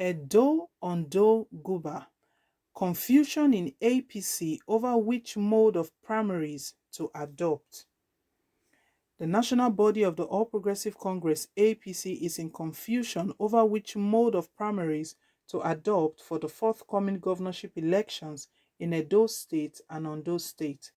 Edo Ondo Guber. Confusion in APC over which mode of primaries to adopt. The national body of the All Progressive Congress APC is in confusion over which mode of primaries to adopt for the forthcoming governorship elections in Edo State and Ondo State.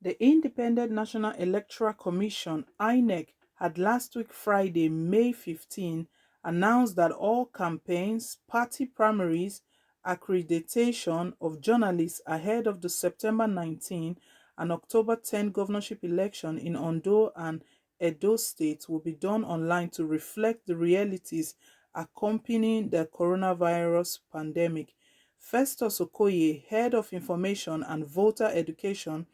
The Independent National Electoral Commission (INEC) had last week Friday, May 15, announced that all campaigns, party primaries, accreditation of journalists ahead of the September 19 and October 10 governorship election in Ondo and Edo states will be done online to reflect the realities accompanying the coronavirus pandemic. Festus Okoye, head of information and voter education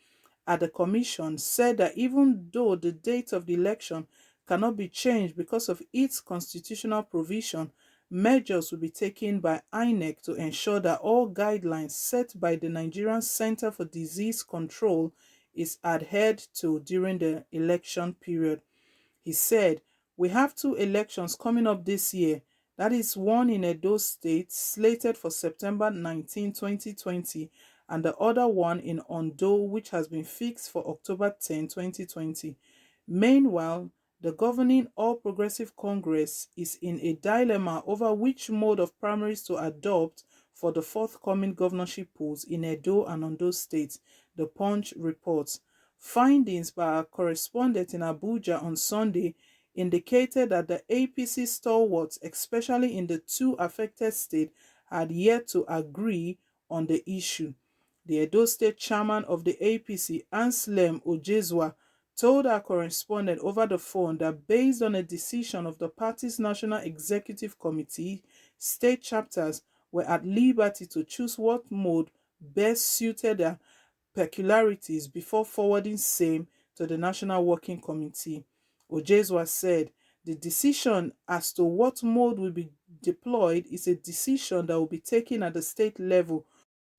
at the commission, said that even though the date of the election cannot be changed because of its constitutional provision, measures will be taken by INEC to ensure that all guidelines set by the Nigerian Center for Disease Control is adhered to during the election period. He said, "We have two elections coming up this year. That is one in Edo State, slated for September 19, 2020, and the other one in Ondo, which has been fixed for October 10, 2020. Meanwhile, the governing All Progressive Congress is in a dilemma over which mode of primaries to adopt for the forthcoming governorship polls in Edo and Ondo states," the Punch reports. Findings by our correspondent in Abuja on Sunday indicated that the APC stalwarts, especially in the two affected states, had yet to agree on the issue. The Edo State chairman of the APC, Anselm Ojezwa, told our correspondent over the phone that based on a decision of the party's National Executive Committee, state chapters were at liberty to choose what mode best suited their peculiarities before forwarding same to the National Working Committee. Ojezwa said, "The decision as to what mode will be deployed is a decision that will be taken at the state level.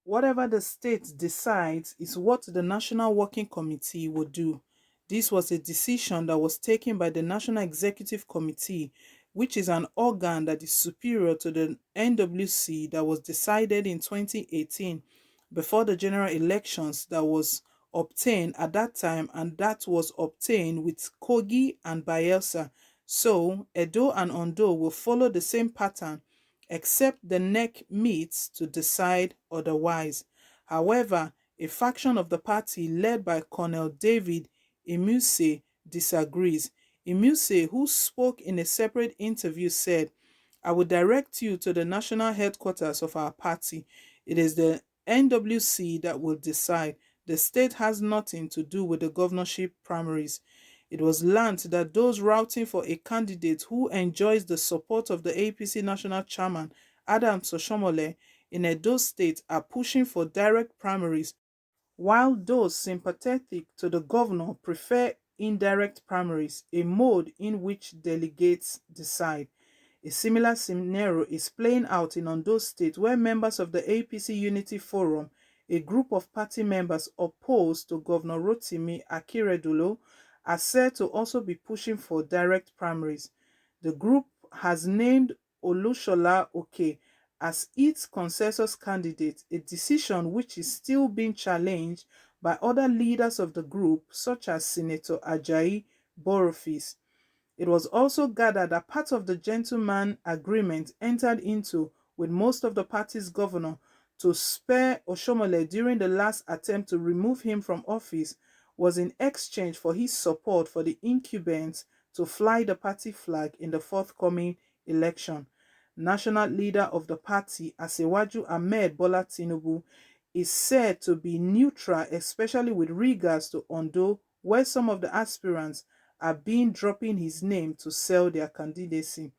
Whatever the state decides is what the National Working Committee will do." This was a decision that was taken by the National Executive Committee, which is an organ that is superior to the NWC, that was decided in 2018 before the general elections that was obtained at that time, and that was obtained with Kogi and Bayelsa. So Edo and Ondo will follow the same pattern, except the NEC meets to decide otherwise. However, a faction of the party led by Colonel David Imuse disagrees. Imuse, who spoke in a separate interview, said, "I will direct you to the national headquarters of our party. It is the NWC that will decide. The state has nothing to do with the governorship primaries." It was learned that those routing for a candidate who enjoys the support of the APC national chairman, Adams Oshiomhole, in Edo State are pushing for direct primaries, while those sympathetic to the governor prefer indirect primaries, a mode in which delegates decide. A similar scenario is playing out in Ondo State, where members of the APC Unity Forum, a group of party members opposed to Governor Rotimi Akeredolu, are said to also be pushing for direct primaries. The group has named Olushola Oke as its consensus candidate, a decision which is still being challenged by other leaders of the group, such as Senator Ajayi Borough. It was also gathered that part of the gentleman agreement entered into with most of the party's governor to spare Oshiomhole during the last attempt to remove him from office was in exchange for his support for the incumbents to fly the party flag in the forthcoming election. National leader of the party, Asewaju Ahmed Bola Tinubu, is said to be neutral, especially with regards to Ondo, where some of the aspirants are being dropping his name to sell their candidacy.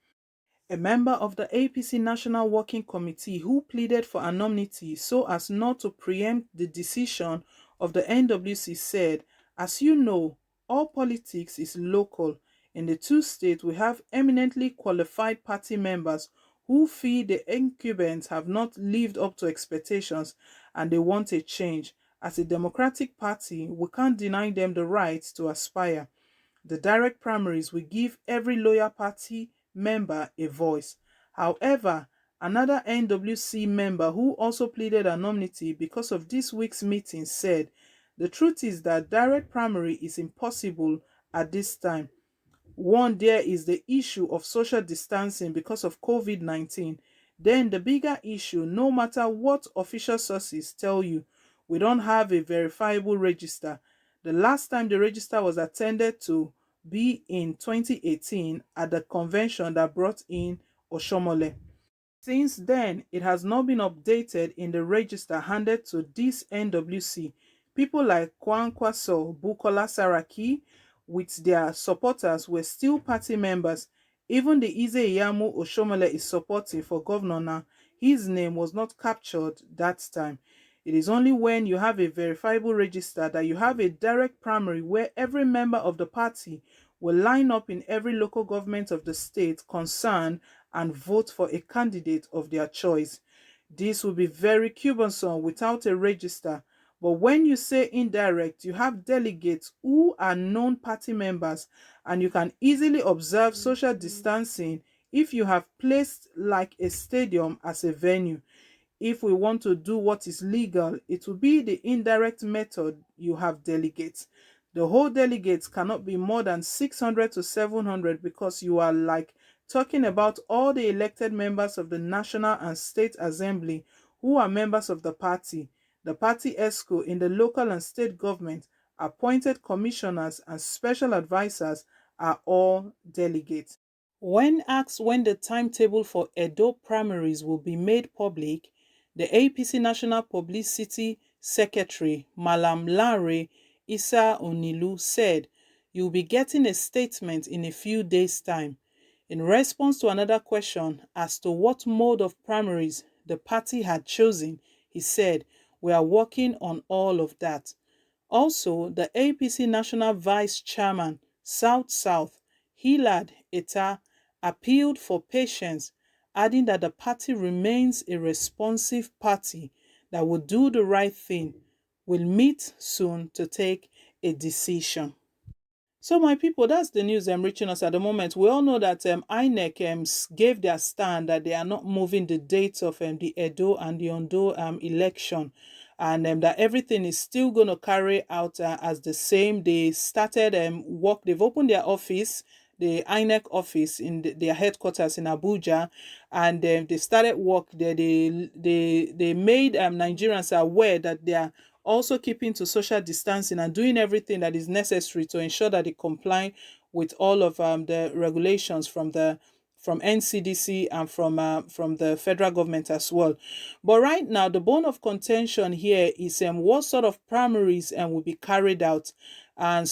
A member of the APC National Working Committee who pleaded for anonymity so as not to preempt the decision of the NWC said, "As you know, all politics is local. In the two states, we have eminently qualified party members who feel the incumbents have not lived up to expectations and they want a change. As a democratic party, we can't deny them the right to aspire. The direct primaries will give every loyal party member a voice. However, another NWC member who also pleaded anonymity because of this week's meeting, said, "The truth is that direct primary is impossible at this time. One, there is the issue of social distancing because of COVID-19. Then the bigger issue, no matter what official sources tell you, we don't have a verifiable register. The last time the register was attended to be in 2018 at the convention that brought in Oshomole. Since then, it has not been updated in the register handed to this NWC. People like Kwankwaso Bukola Saraki with their supporters were still party members. Even the Ize Iyamu Oshomole is supporting for governor now. His name was not captured that time. It is only when you have a verifiable register that you have a direct primary where every member of the party will line up in every local government of the state concerned and vote for a candidate of their choice. This will be very cumbersome without a register. But when you say indirect, you have delegates who are known party members, and you can easily observe social distancing if you have placed like a stadium as a venue. If we want to do what is legal, it will be the indirect method. You have delegates. The whole delegates cannot be more than 600 to 700 because you are like talking about all the elected members of the National and State Assembly who are members of the party ESCO in the local and state government, appointed commissioners and special advisors are all delegates. When asked when the timetable for Edo primaries will be made public, the APC National Publicity Secretary, Malam Lanre Issa Onilu, said, "You'll be getting a statement in a few days' time." In response to another question as to what mode of primaries the party had chosen, he said, "We are working on all of that." Also, the APC National Vice Chairman, South-South, Hilad Eta, appealed for patience, adding that the party remains a responsive party that will do the right thing, will meet soon to take a decision. So, my people, that's the news reaching us at the moment. We all know that I0N gave their stand that they are not moving the dates of the Edo and the Ondo election, and that everything is still going to carry out as the same. They started work. They've opened their office, the I0N office in their headquarters in Abuja, and they started work there. They made Nigerians aware that they are also keeping to social distancing and doing everything that is necessary to ensure that they comply with all of the regulations from NCDC and from the federal government as well. But right now, the bone of contention here is what sort of primaries will be carried out. And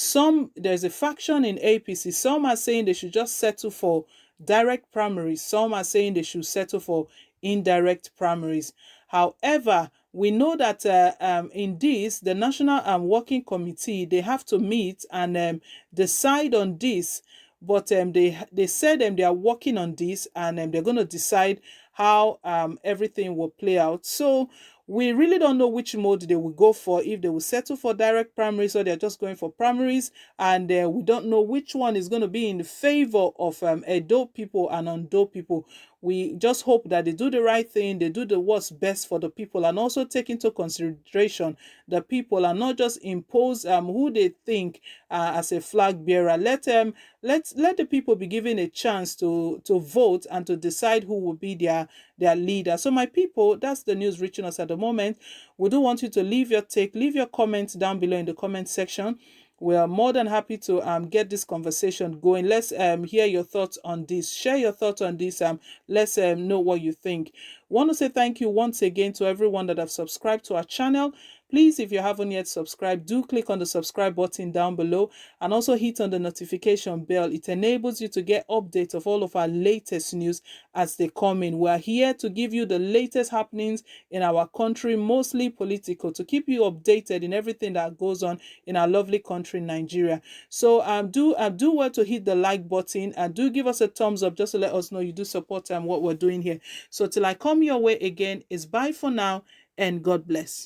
there's a faction in APC. Some are saying they should just settle for direct primaries. Some are saying they should settle for indirect primaries. However, we know that in this, the National Working Committee, they have to meet and decide on this. But they said they are working on this, and they're going to decide how everything will play out. So we really don't know which mode they will go for, if they will settle for direct primaries or they're just going for primaries. And we don't know which one is going to be in favor of Edo people and Ondo people. We just hope that they do the right thing, they do what's best for the people, and also take into consideration the people and not just impose who they think as a flag bearer. Let the people be given a chance to vote and to decide who will be their leader. So my people, that's the news reaching us at the moment. We do want you to leave your take, leave your comments down below in the comment section. We are more than happy to get this conversation going. Let's hear your thoughts on this. Share your thoughts on this. Let's know what you think. Want to say thank you once again to everyone that have subscribed to our channel. Please, if you haven't yet subscribed, do click on the subscribe button down below and also hit on the notification bell. It enables you to get updates of all of our latest news as they come in. We are here to give you the latest happenings in our country, mostly political, to keep you updated in everything that goes on in our lovely country, Nigeria. So do well to hit the like button and do give us a thumbs up just to let us know you do support what we're doing here. So till I come your way again, it's bye for now and God bless.